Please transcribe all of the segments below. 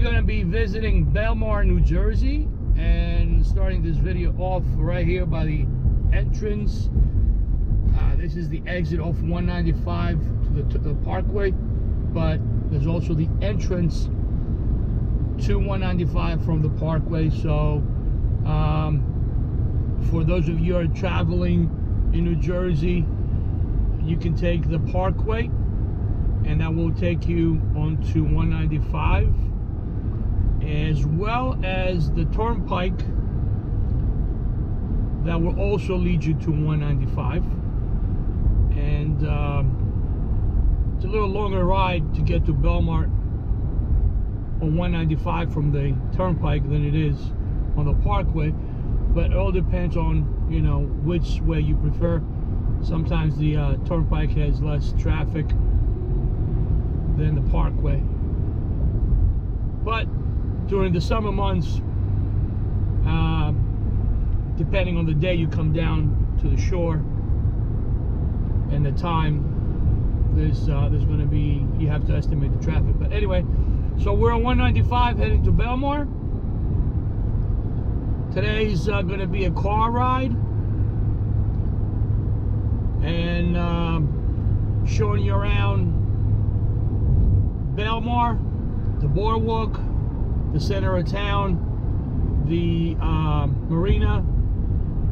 we're going to be visiting Belmar, New Jersey, and starting this video off right here by the entrance. This is the exit off 195 to the Parkway, but there's also the entrance to 195 from the Parkway. So for those of you who are traveling in New Jersey, you can take the Parkway, and that will take you onto 195, as well as the Turnpike that will also lead you to 195. And it's a little longer ride to get to Belmar on 195 from the Turnpike than it is on the Parkway, but it all depends on, you know, which way you prefer. Sometimes the Turnpike has less traffic than the Parkway, but during the summer months, depending on the day you come down to the shore and the time, there's going to be, you have to estimate the traffic. But anyway, so we're on 195 heading to Belmar. Today's going to be a car ride, and showing you around Belmar, the boardwalk, the center of town, the marina,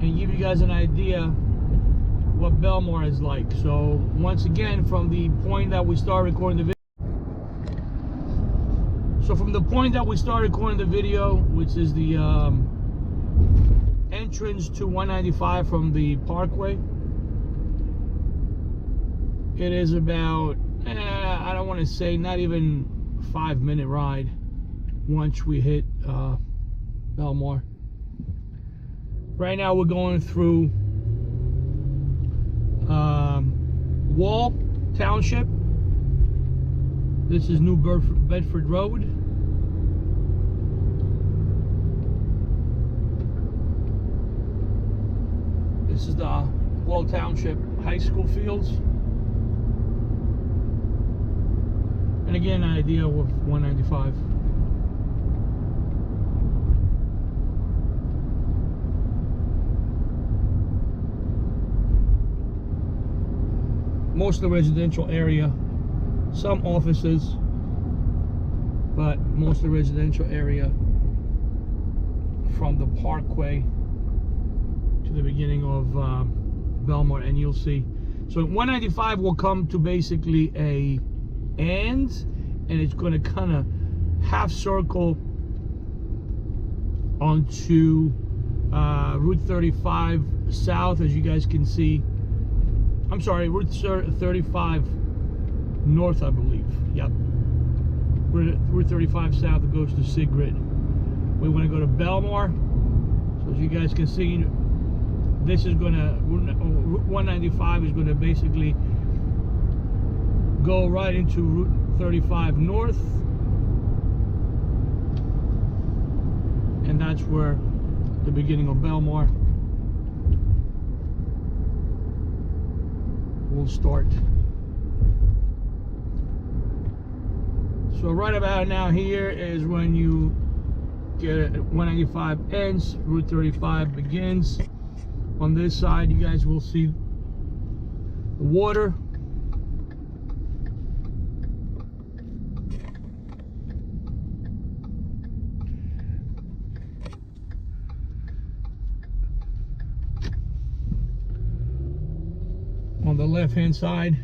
and give you guys an idea what Belmar is like. So once again, from the point that we start recording the video, which is the entrance to 195 from the Parkway, it is about, I don't want to say, not even 5-minute ride once we hit Belmar. Right now we're going through Wall Township. This is New Bedford Road. This is the Wall Township High School fields. And again, an idea of 195. Most of the residential area, some offices, but most of the residential area from the Parkway to the beginning of Belmar, and you'll see. So 195 will come to basically a end, and it's going to kind of half circle onto Route 35 south, as you guys can see. I'm sorry, Route 35 north, I believe. Yep. Route 35 south, it goes to Sigrid. We want to go to Belmar. So as you guys can see, this is going to, Route 195 is going to basically go right into Route 35 north. And that's where the beginning of Belmar will start. So right about now here is when you get 195 ends, Route 35 begins. On this side, you guys will see the water. On the left hand side,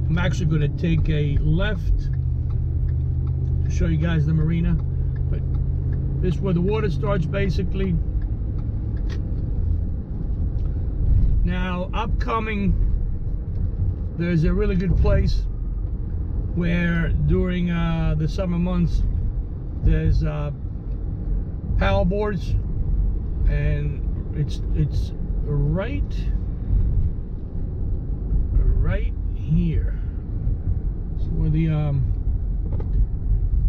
I'm actually going to take a left to show you guys the marina, but this is where the water starts basically. Now upcoming, there's a really good place where during the summer months there's paddle boards, and it's right here. So where the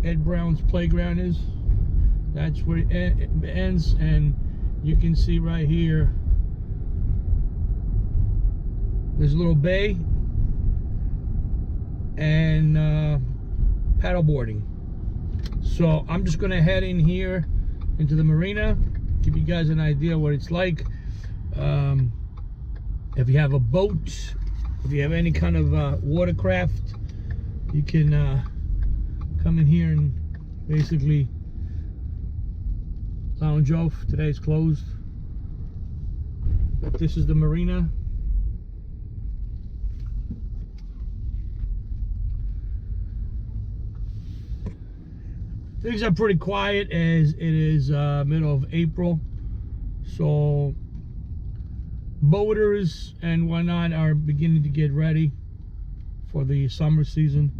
Ed Brown's playground is, that's where it ends, and you can see right here there's a little bay and paddle boarding. So I'm just gonna head in here into the marina, give you guys an idea what it's like. If you have a boat, if you have any kind of watercraft, you can come in here and basically lounge off. Today it's closed, but this is the marina. Things are pretty quiet as it is middle of April, so boaters and whatnot are beginning to get ready for the summer season.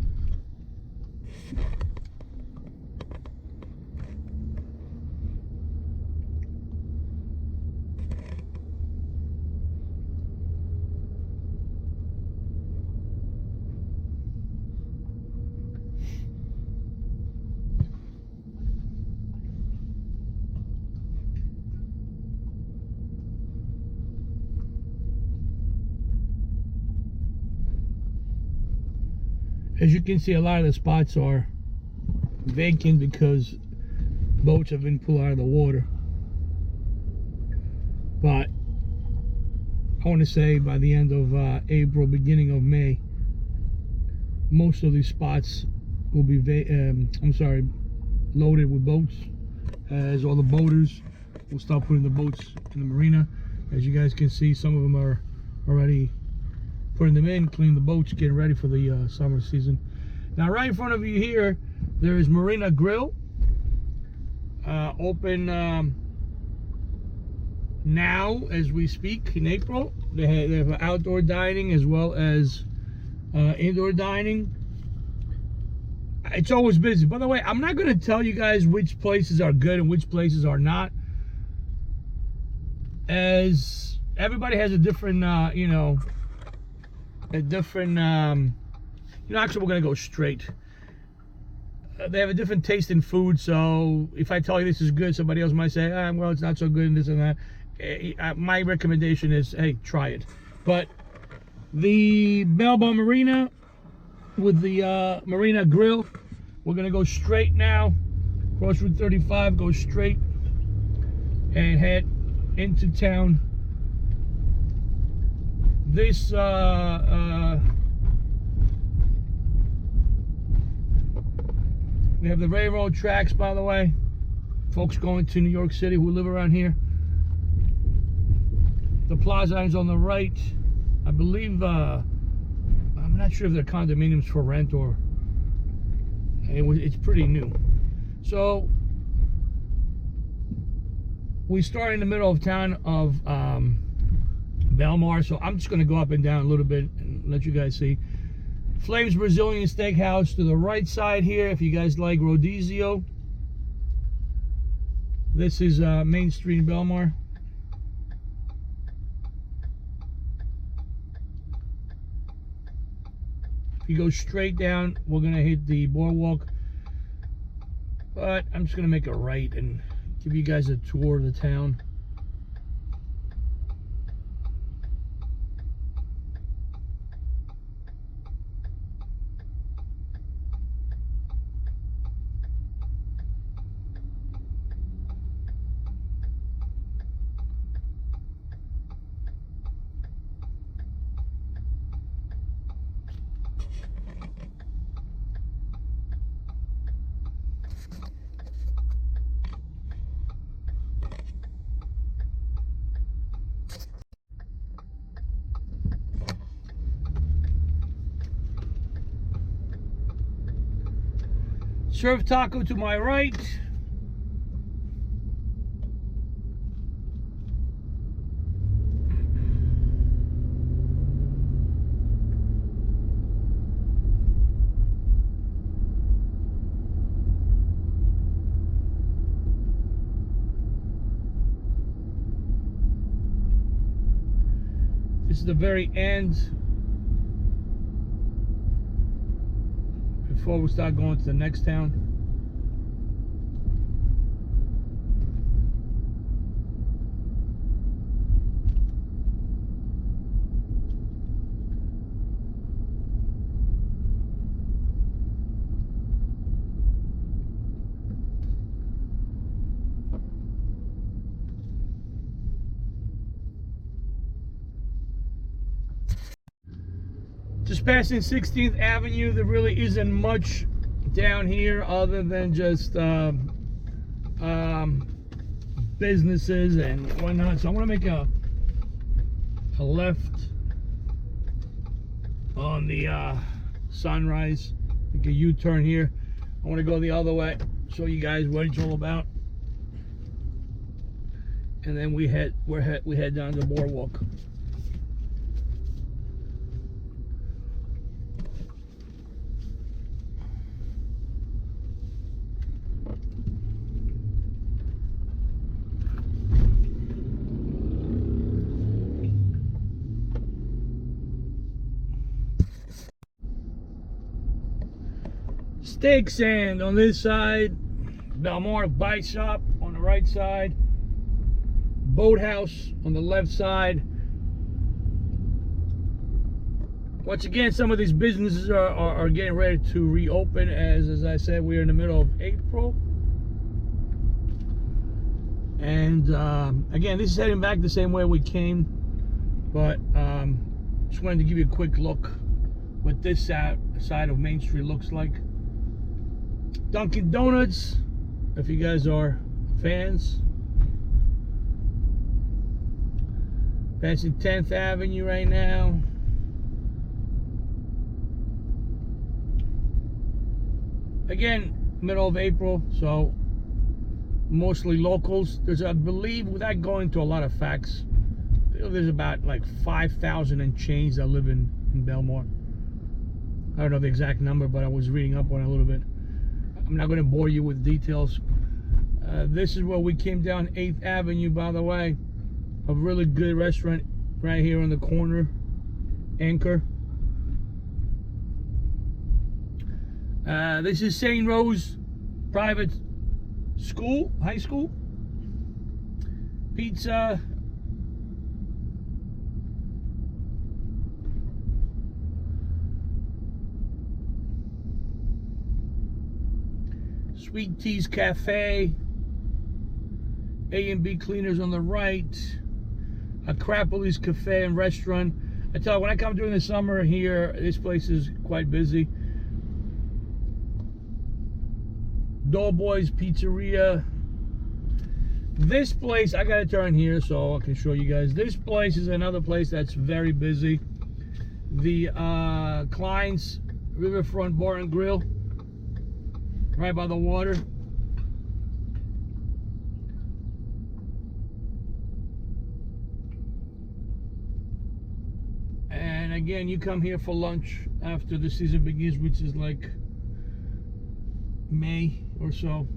As you can see, a lot of the spots are vacant because boats have been pulled out of the water. But I want to say by the end of April, beginning of May, most of these spots will be loaded with boats, as all the boaters will start putting the boats in the marina. As you guys can see, some of them are already putting them in, cleaning the boats, getting ready for the summer season. Now, right in front of you here, there is Marina Grill, open now as we speak in April. They have outdoor dining as well as indoor dining. It's always busy. By the way, I'm not going to tell you guys which places are good and which places are not, as everybody has a different actually we're gonna go straight. They have a different taste in food, so if I tell you this is good, somebody else might say, well, it's not so good and this and that. My recommendation is, hey, try it. But the Belmar Marina with the Marina Grill, we're gonna go straight now, cross Route 35, go straight and head into town. This we have the railroad tracks, by the way. Folks going to New York City who live around here. The plaza is on the right. I believe, I'm not sure if they're condominiums for rent or it's pretty new. So we start in the middle of town of Belmar, so I'm just going to go up and down a little bit and let you guys see. Flames Brazilian Steakhouse to the right side here, if you guys like Rodizio. This is Main Street in Belmar. If you go straight down, we're going to hit the boardwalk. But I'm just going to make a right and give you guys a tour of the town. Surf Taco to my right. This is the very end before we start going to the next town. Just passing 16th Avenue. There really isn't much down here other than just businesses and whatnot. So I'm gonna make a left on the Sunrise, make a U-turn here. I want to go the other way, show you guys what it's all about, and then we head down the boardwalk. Steak Sand on this side, Belmar Bike Shop on the right side, Boathouse on the left side. Once again, some of these businesses are getting ready to reopen. As I said, we're in the middle of April. And again, this is heading back the same way we came, but just wanted to give you a quick look what this side of Main Street looks like. Dunkin' Donuts, if you guys are fans. Passing 10th Avenue right now. Again, middle of April, so mostly locals. There's, I believe, without going to a lot of facts, there's about like 5,000 and change that live in Belmar. I don't know the exact number, but I was reading up on it a little bit. I'm not going to bore you with details. This is where we came down 8th Avenue, by the way. A really good restaurant right here on the corner, Anchor. This is St. Rose Private School, High School. Pizza. Sweet Tea's Cafe. A&B Cleaners on the right. Acropolis Cafe and Restaurant. I tell you, when I come during the summer here, this place is quite busy. Doughboys Pizzeria. This place, I gotta turn here so I can show you guys. This place is another place that's very busy. The Klein's Riverfront Bar and Grill, right by the water. And again, you come here for lunch after the season begins, which is like May or so.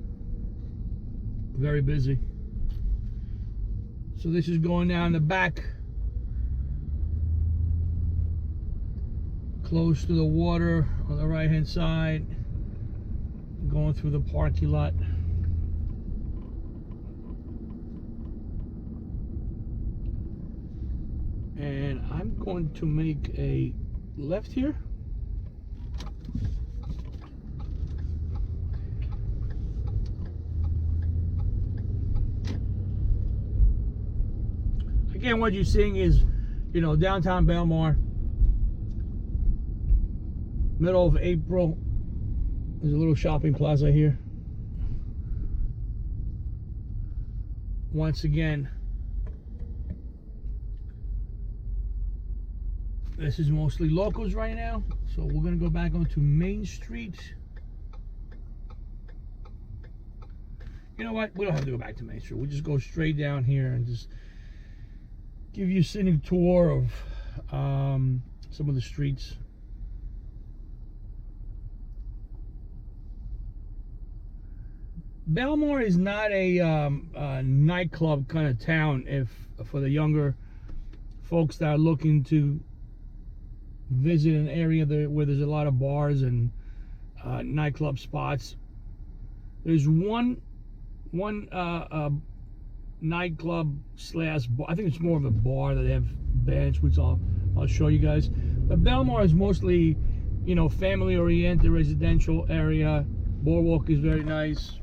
Very busy. So this is going down the back, close to the water on the right hand side, going through the parking lot. And I'm going to make a left here. Again, what you're seeing is, you know, downtown Belmar, middle of April. There's a little shopping plaza here. Once again, this is mostly locals right now. So we're gonna go back onto Main Street. You know what? We don't have to go back to Main Street. We'll just go straight down here and just give you a scenic tour of some of the streets. Belmar is not a nightclub kind of town. If for the younger folks that are looking to visit an area where there's a lot of bars and nightclub spots, there's one nightclub slash bar. I think it's more of a bar that they have bands, which I'll show you guys. But Belmar is mostly, you know, family oriented residential area. Boardwalk is very nice.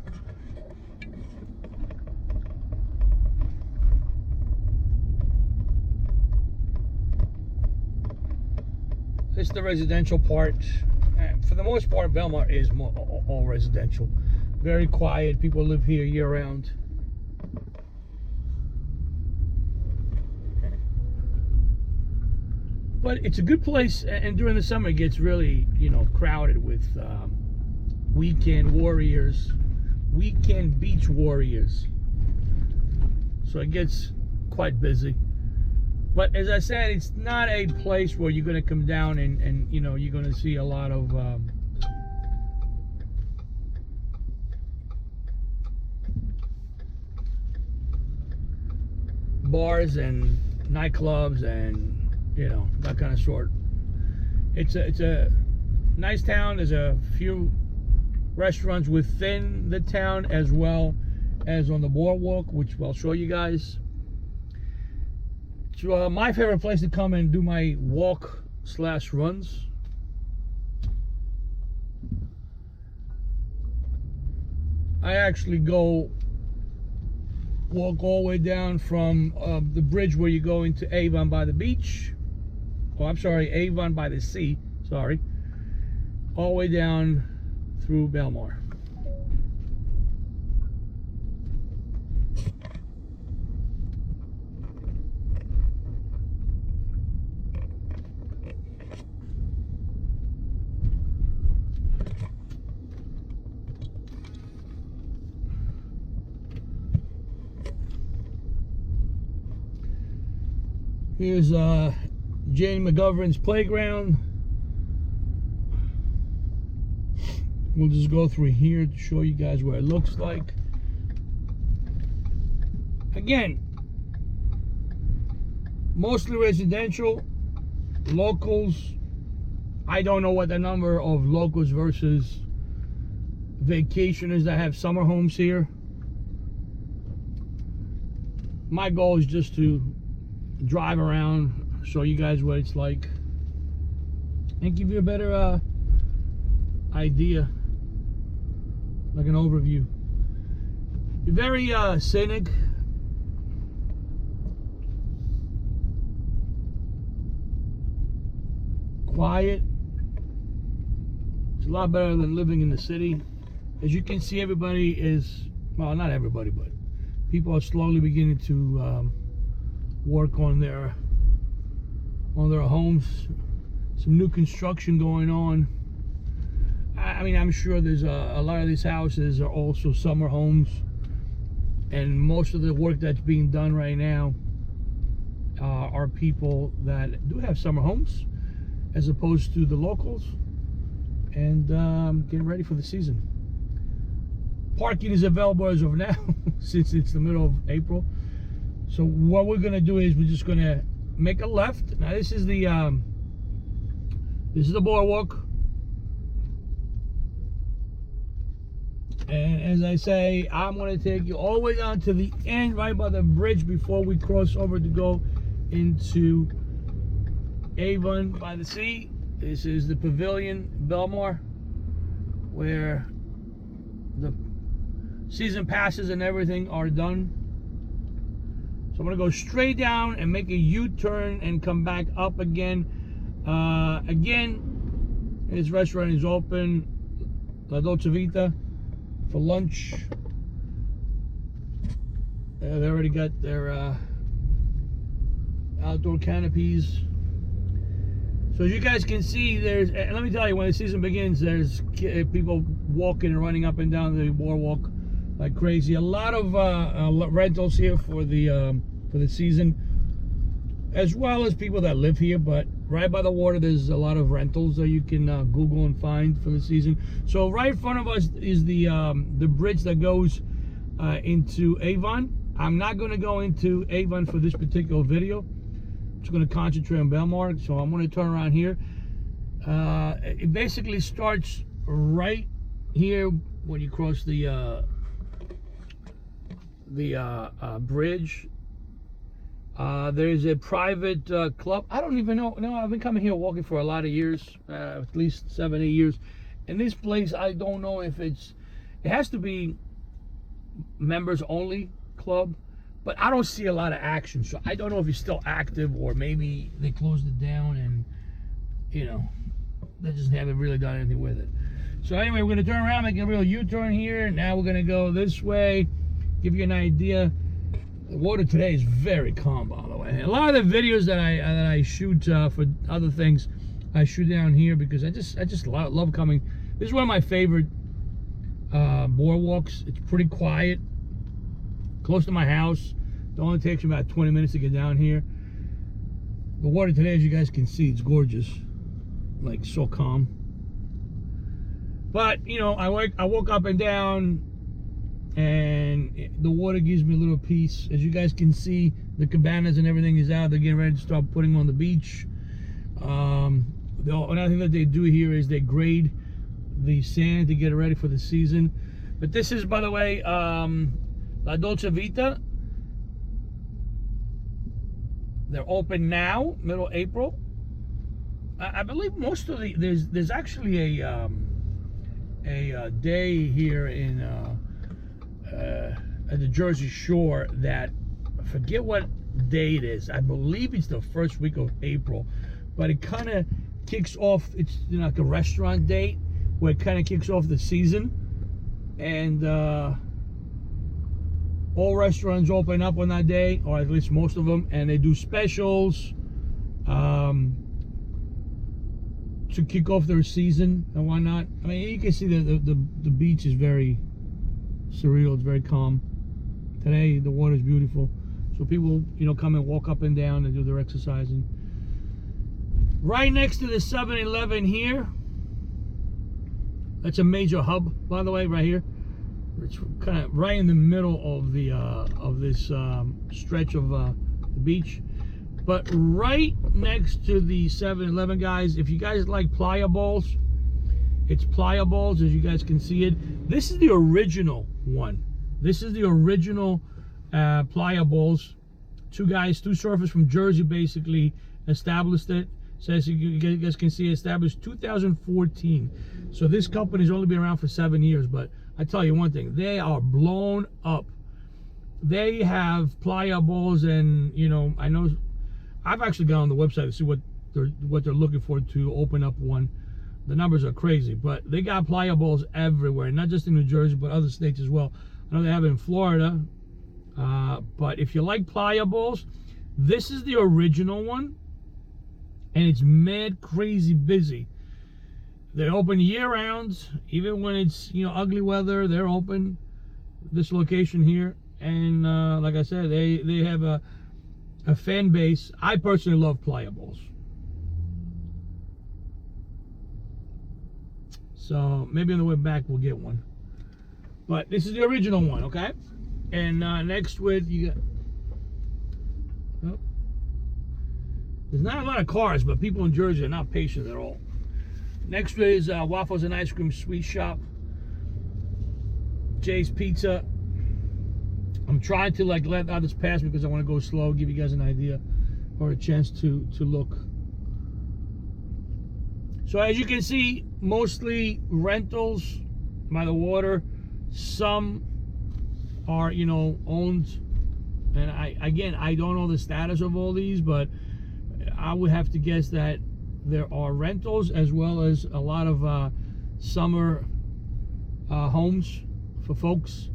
This is the residential part. For the most part, Belmar is all residential. Very quiet. People live here year round. But it's a good place, and during the summer it gets really, crowded with weekend warriors, weekend beach warriors. So it gets quite busy. But as I said, it's not a place where you're going to come down and you're going to see a lot of bars and nightclubs and that kind of sort. It's a nice town. There's a few restaurants within the town as well as on the boardwalk, which I'll show you guys. It's my favorite place to come and do my walk/runs. I actually go walk all the way down from the bridge where you go into Avon by the beach. Oh, I'm sorry, Avon by the sea. Sorry. All the way down through Belmar. Here's Jane McGovern's playground. We'll just go through here to show you guys what it looks like. Again, mostly residential. Locals, I don't know what the number of locals versus vacationers that have summer homes here. My goal is just to drive around, show you guys what it's like, and give you a better idea, like an overview. Very scenic. Quiet. It's a lot better than living in the city. As you can see, everybody is, well, not everybody, but people are slowly beginning to work on their homes. Some new construction going on. I mean, I'm sure there's a lot of these houses are also summer homes, and most of the work that's being done right now are people that do have summer homes as opposed to the locals, and getting ready for the season. Parking is available as of now since it's the middle of April. So what we're gonna do is we're just gonna make a left. Now this is the boardwalk, and as I say, I'm gonna take you all the way down to the end, right by the bridge, before we cross over to go into Avon by the sea. This is the Pavilion Belmar, where the season passes and everything are done. So I'm gonna go straight down and make a U-turn and come back up again. Again, this restaurant is open, La Dolce Vita, for lunch. They already got their outdoor canopies. So as you guys can see, there's, and let me tell you, when the season begins, there's people walking and running up and down the boardwalk like crazy. A lot of rentals here for the season, as well as people that live here. But right by the water, there's a lot of rentals that you can Google and find for the season. So right in front of us is the bridge that goes into Avon. I'm not going to go into Avon for this particular video. I'm just going to concentrate on Belmar. So I'm going to turn around here. It basically starts right here when you cross the bridge. There's a private club. I don't even know. No, I've been coming here walking for a lot of years, at least 7, 8 years. And this place, I don't know if it has to be members only club, but I don't see a lot of action. So I don't know if it's still active, or maybe they closed it down and you know, they just haven't really done anything with it. So anyway, we're gonna turn around, make a real U-turn here. Now we're gonna go this way, give you an idea. The water today is very calm, by the way. A lot of the videos that I shoot for other things, I shoot down here because I just love coming. This is one of my favorite boardwalks. It's pretty quiet, close to my house. It only takes me about 20 minutes to get down here. The water today, as you guys can see, it's gorgeous, like so calm. But you know, I woke up and down, and the water gives me a little peace. As you guys can see, the cabanas and everything is out. They're getting ready to start putting them on the beach. Another thing that they do here is they grade the sand to get it ready for the season. But this is, by the way, La Dolce Vita. They're open now, middle April. I believe most of the there's actually a day here in at the Jersey Shore that I forget what day it is. I believe it's the first week of April, but it kind of kicks off. It's like a restaurant date where it kind of kicks off the season, and all restaurants open up on that day, or at least most of them, and they do specials to kick off their season and whatnot. I mean, you can see the beach is very surreal. It's very calm. Today the water is beautiful, so people come and walk up and down and do their exercising. Right next to the 7-Eleven here. That's a major hub, by the way, right here. It's kind of right in the middle of the of this stretch of the beach. But right next to the 7-Eleven, guys, if you guys like playa balls, it's playa balls, as you guys can see it. This is the original one. This is the original playa balls. Two surfers from Jersey basically established it. Says you guys can see, established 2014. So this company's only been around for 7 years, but I tell you one thing, they are blown up. They have playa balls, and I know I've actually gone on the website to see what they're looking for to open up one. The numbers are crazy, but they got playa balls everywhere, not just in New Jersey, but other states as well. I know they have it in Florida, but if you like playa balls, this is the original one, and it's mad crazy busy. They're open year-round, even when it's ugly weather. They're open. This location here, and like I said, they have a fan base. I personally love playa balls, so maybe on the way back we'll get one. But this is the original one, okay? And next with you got. Oh, there's not a lot of cars, but people in Jersey are not patient at all. Next is Waffles and Ice Cream Sweet Shop. Jay's Pizza. I'm trying to let others pass because I want to go slow, give you guys an idea or a chance to look. So as you can see, mostly rentals by the water. Some are owned, and I don't know the status of all these, but I would have to guess that there are rentals as well as a lot of summer homes for folks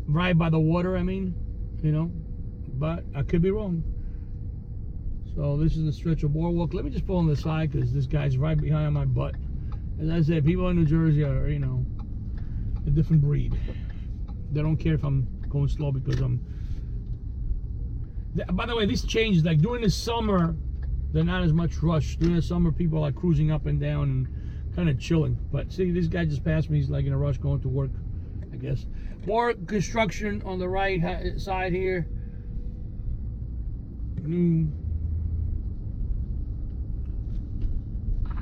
right by the water. I mean, but I could be wrong. So this is the stretch of boardwalk. Let me just pull on the side because this guy's right behind my butt. As I said, people in New Jersey are, a different breed. They don't care if I'm going slow because by the way, this changes. Like during the summer, they're not as much rush. During the summer, people are cruising up and down and kind of chilling. But see, this guy just passed me. He's like in a rush going to work, I guess. More construction on the right side here.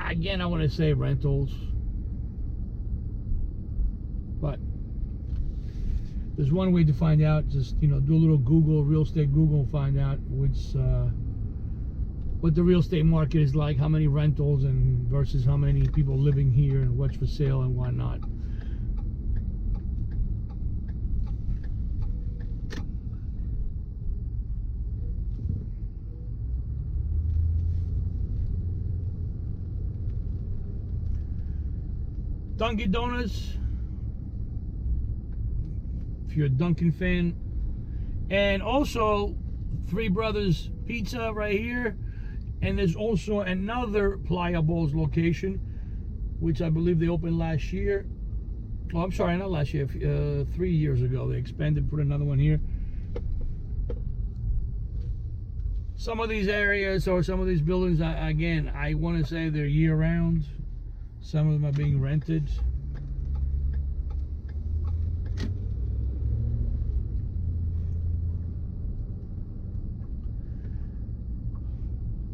Again, I want to say rentals. But there's one way to find out. Just do a little Google, real estate Google, and find out what the real estate market is like, how many rentals and versus how many people living here and what's for sale and whatnot. Dunkin' Donuts, if you're a Dunkin' fan. And also Three Brothers Pizza right here. And there's also another Playa Balls location, which I believe they opened last year. Oh, I'm sorry, not last year. 3 years ago. They expanded, put another one here. Some of these areas or some of these buildings, again, I want to say they're year-round. Some of them are being rented.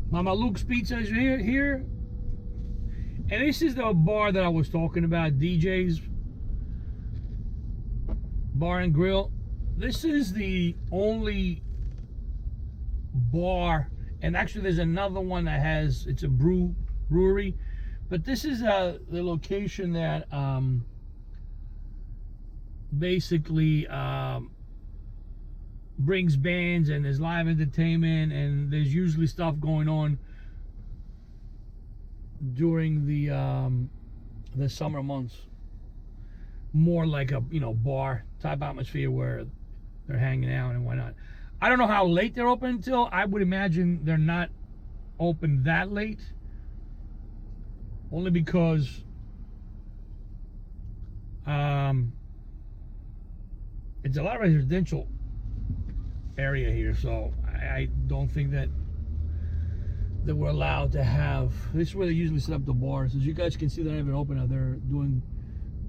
Mama Luke's Pizza is here. And this is the bar that I was talking about, DJ's Bar and Grill. This is the only bar, and actually there's another one that has, it's a brewery, but this is the location that basically brings bands, and there's live entertainment, and there's usually stuff going on during the summer months. More like a bar type atmosphere where they're hanging out and whatnot. I don't know how late they're open until. I would imagine they're not open that late, only because it's a lot of residential area here, so I don't think that we're allowed to have. This is where they usually set up the bars. As you guys can see, they haven't opened. They're doing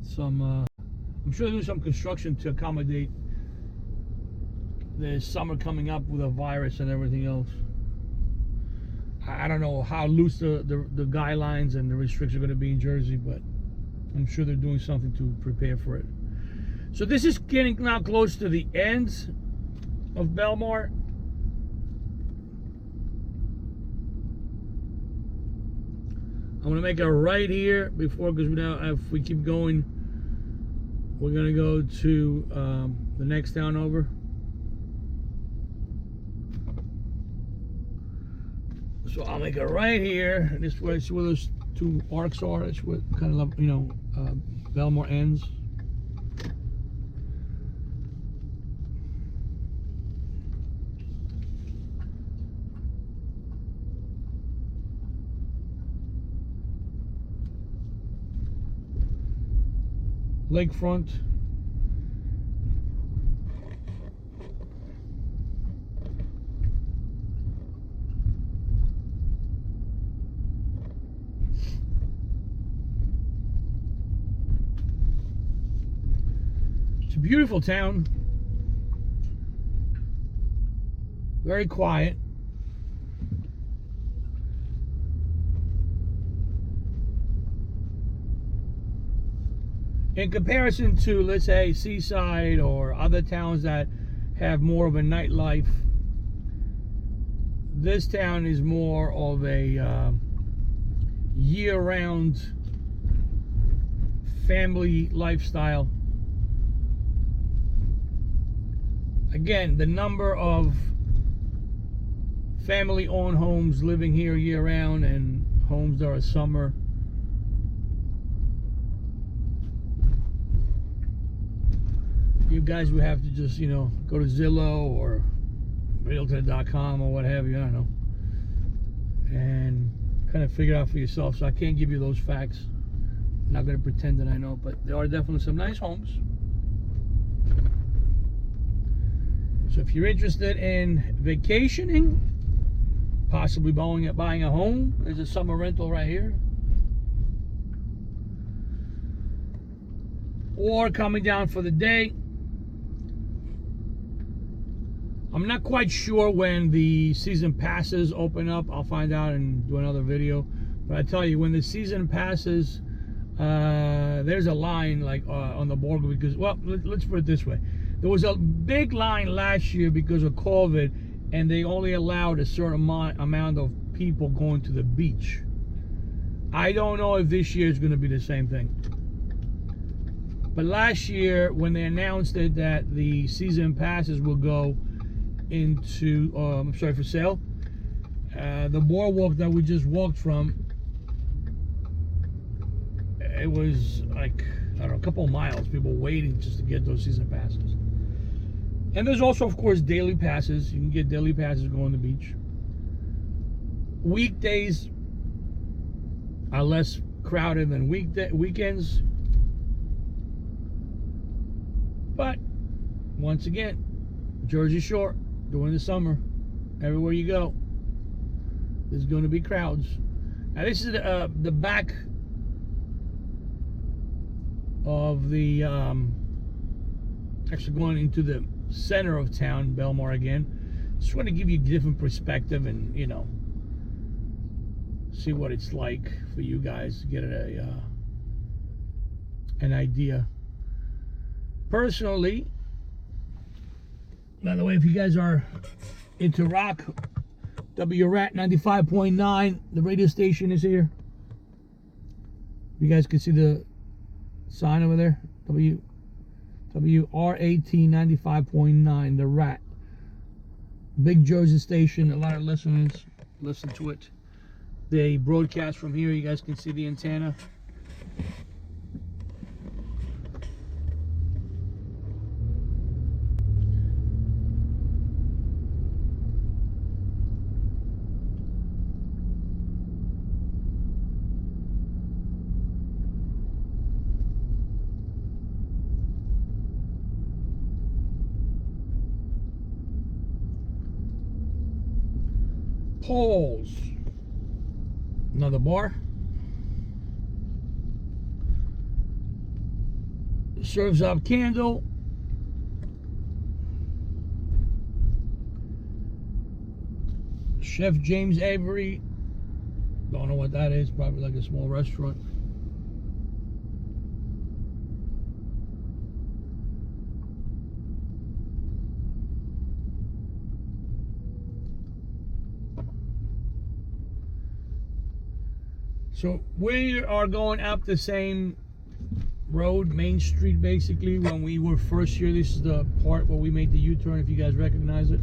some I'm sure they're doing some construction to accommodate the summer coming up with a virus and everything else. I don't know how loose the guidelines and the restrictions are going to be in Jersey, but I'm sure they're doing something to prepare for it. So this is getting now close to the end of Belmar. I'm going to make a right here before, because now if we keep going, we're going to go to the next town over. So I'll make a right here, and this way, see where those two arcs are. That's what kind of, Belmar ends. Lakefront. It's a beautiful town. Very quiet. In comparison to, let's say, Seaside or other towns that have more of a nightlife, this town is more of a year-round family lifestyle. Again, the number of family-owned homes living here year-round and homes that are summer. You guys would have to just, go to Zillow or Realtor.com or what have you, I don't know, and kind of figure it out for yourself. So I can't give you those facts. I'm not going to pretend that I know, but there are definitely some nice homes. So if you're interested in vacationing, possibly buying a home, there's a summer rental right here. Or coming down for the day. I'm not quite sure when the season passes open up. I'll find out and do another video. But I tell you, when the season passes, there's a line like on the border, because, well, let's put it this way. There was a big line last year because of COVID, and they only allowed a certain amount of people going to the beach. I don't know if this year is going to be the same thing. But last year, when they announced it, that the season passes will go into, for sale, the boardwalk that we just walked from, it was like, I don't know, a couple of miles, people waiting just to get those season passes. And there's also, of course, daily passes. You can get daily passes going to the beach. Weekdays are less crowded than weekends. But once again, Jersey Shore during the summer, everywhere you go, there's going to be crowds. Now this is the back of the actually going into the center of town, Belmar again. Just want to give you a different perspective and, you know, see what it's like for you guys to get an idea. Personally, by the way, if you guys are into rock, WRAT 95.9, the radio station is here. You guys can see the sign over there, WRAT 95.9, the Rat. Big Jersey station, a lot of listeners listen to it. They broadcast from here. You guys can see the antenna. Paul's, another bar. Serves up candle. Chef James Avery. Don't know what that is. Probably like a small restaurant. So we are going up the same road, Main Street, basically. When we were first here, this is the part where we made the U-turn, if you guys recognize it.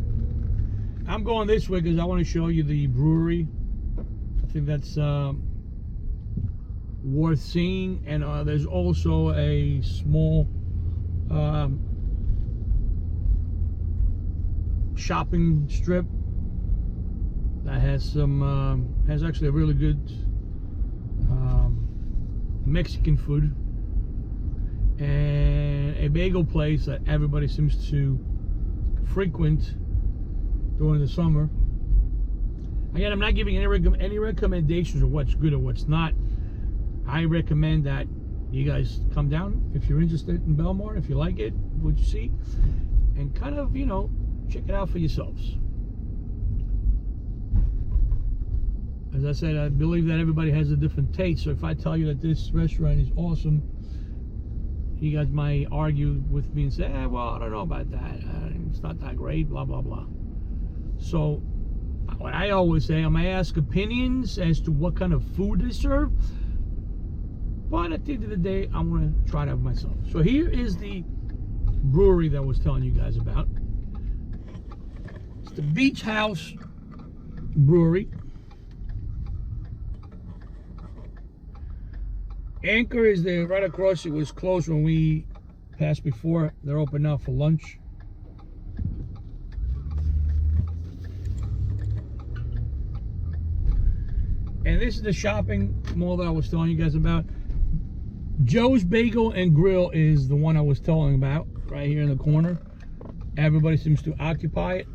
I'm going this way because I want to show you the brewery. I think that's worth seeing. And there's also a small shopping strip that has some, has actually a really good Mexican food, and a bagel place that everybody seems to frequent during the summer. Again, I'm not giving any recommendations of what's good or what's not. I recommend that you guys come down if you're interested in Belmar, if you like it, what you see, and kind of, you know, check it out for yourselves. As I said, I believe that everybody has a different taste. So if I tell you that this restaurant is awesome, you guys might argue with me and say, well, I don't know about that. It's not that great, blah, blah, blah. So what I always say, I may ask opinions as to what kind of food they serve. But at the end of the day, I want to try it out myself. So here is the brewery that I was telling you guys about. It's the Beach House Brewery. Anchor is there right across. It was closed when we passed before. They're open now for lunch. And this is the shopping mall that I was telling you guys about. Joe's Bagel and Grill is the one I was telling about, right here in the corner. Everybody seems to occupy it.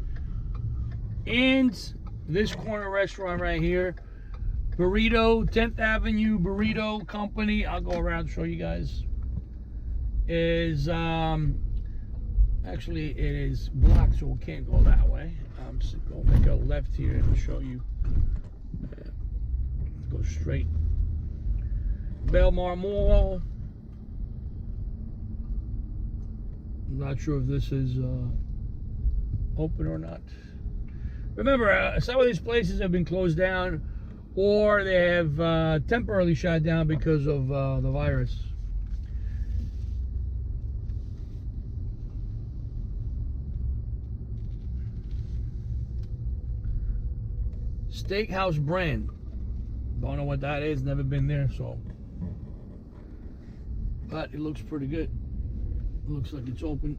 And this corner restaurant right here, Burrito, 10th Avenue Burrito Company. I'll go around and show you guys. Is actually it is blocked, so we can't go that way. I'm just gonna make a left here and show you. Go straight. Belmar Mall. I'm not sure if this is open or not. Remember, some of these places have been closed down, or they have temporarily shut down because of the virus. Steakhouse Brand. Don't know what that is, never been there, so but it looks pretty good. It looks like it's open.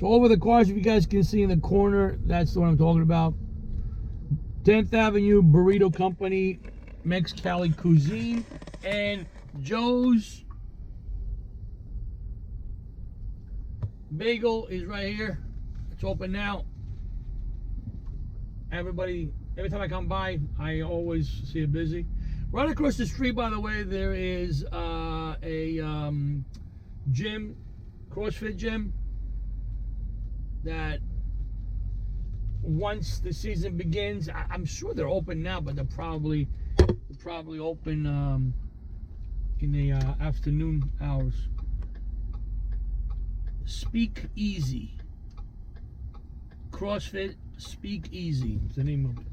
So over the cars, if you guys can see in the corner, that's the one I'm talking about. 10th Avenue Burrito Company, Mex-Cali Cuisine, and Joe's Bagel is right here. It's open now. Every time I come by, I always see it busy. Right across the street, by the way, there is a gym, CrossFit gym, that once the season begins, I'm sure they're open now, but they're probably open in the afternoon hours. Speak Easy, CrossFit Speak Easy is the name of it.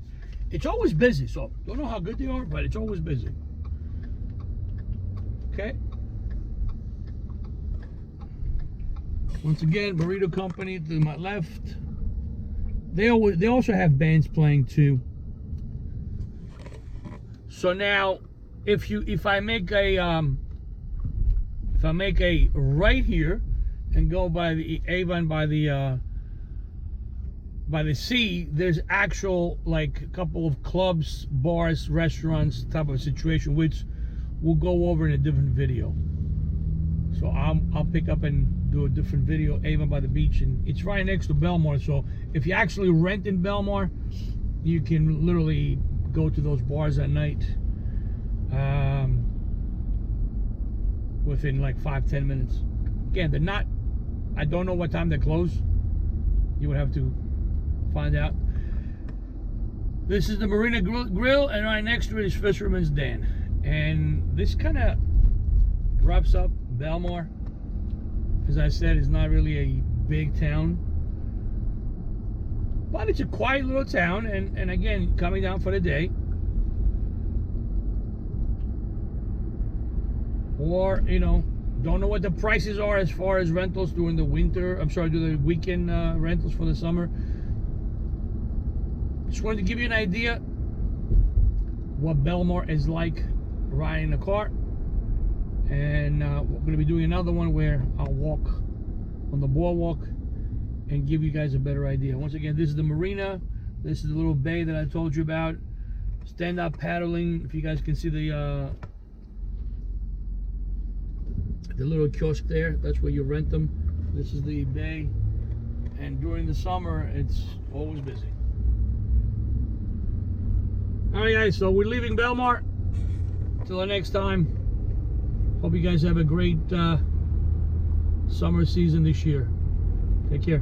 It's always busy, so don't know how good they are, but it's always busy. Okay. Once again, Burrito Company to my left. They also have bands playing too. So now, if I make a right here and go by the Avon by the sea, there's actual like a couple of clubs, bars, restaurants type of situation, which we'll go over in a different video. So I'll pick up and do a different video, Avon by the beach, and it's right next to Belmar. So if you actually rent in Belmar, you can literally go to those bars at night within like 5-10 minutes. Again, they're not, I don't know what time they close. You would have to find out. This is the Marina Grill, and right next to it is Fisherman's Den. And this kind of wraps up Belmar. As I said, it's not really a big town, but it's a quiet little town, and again, coming down for the day, or don't know what the prices are as far as rentals during the winter. I'm sorry, during the weekend rentals for the summer. Just wanted to give you an idea what Belmar is like riding a car. And we're going to be doing another one where I'll walk on the boardwalk and give you guys a better idea. Once again, this is the marina. This is the little bay that I told you about. Stand-up paddling. If you guys can see the little kiosk there, that's where you rent them. This is the bay. And during the summer, it's always busy. Alright guys, so we're leaving Belmar. Till the next time. Hope you guys have a great summer season this year. Take care.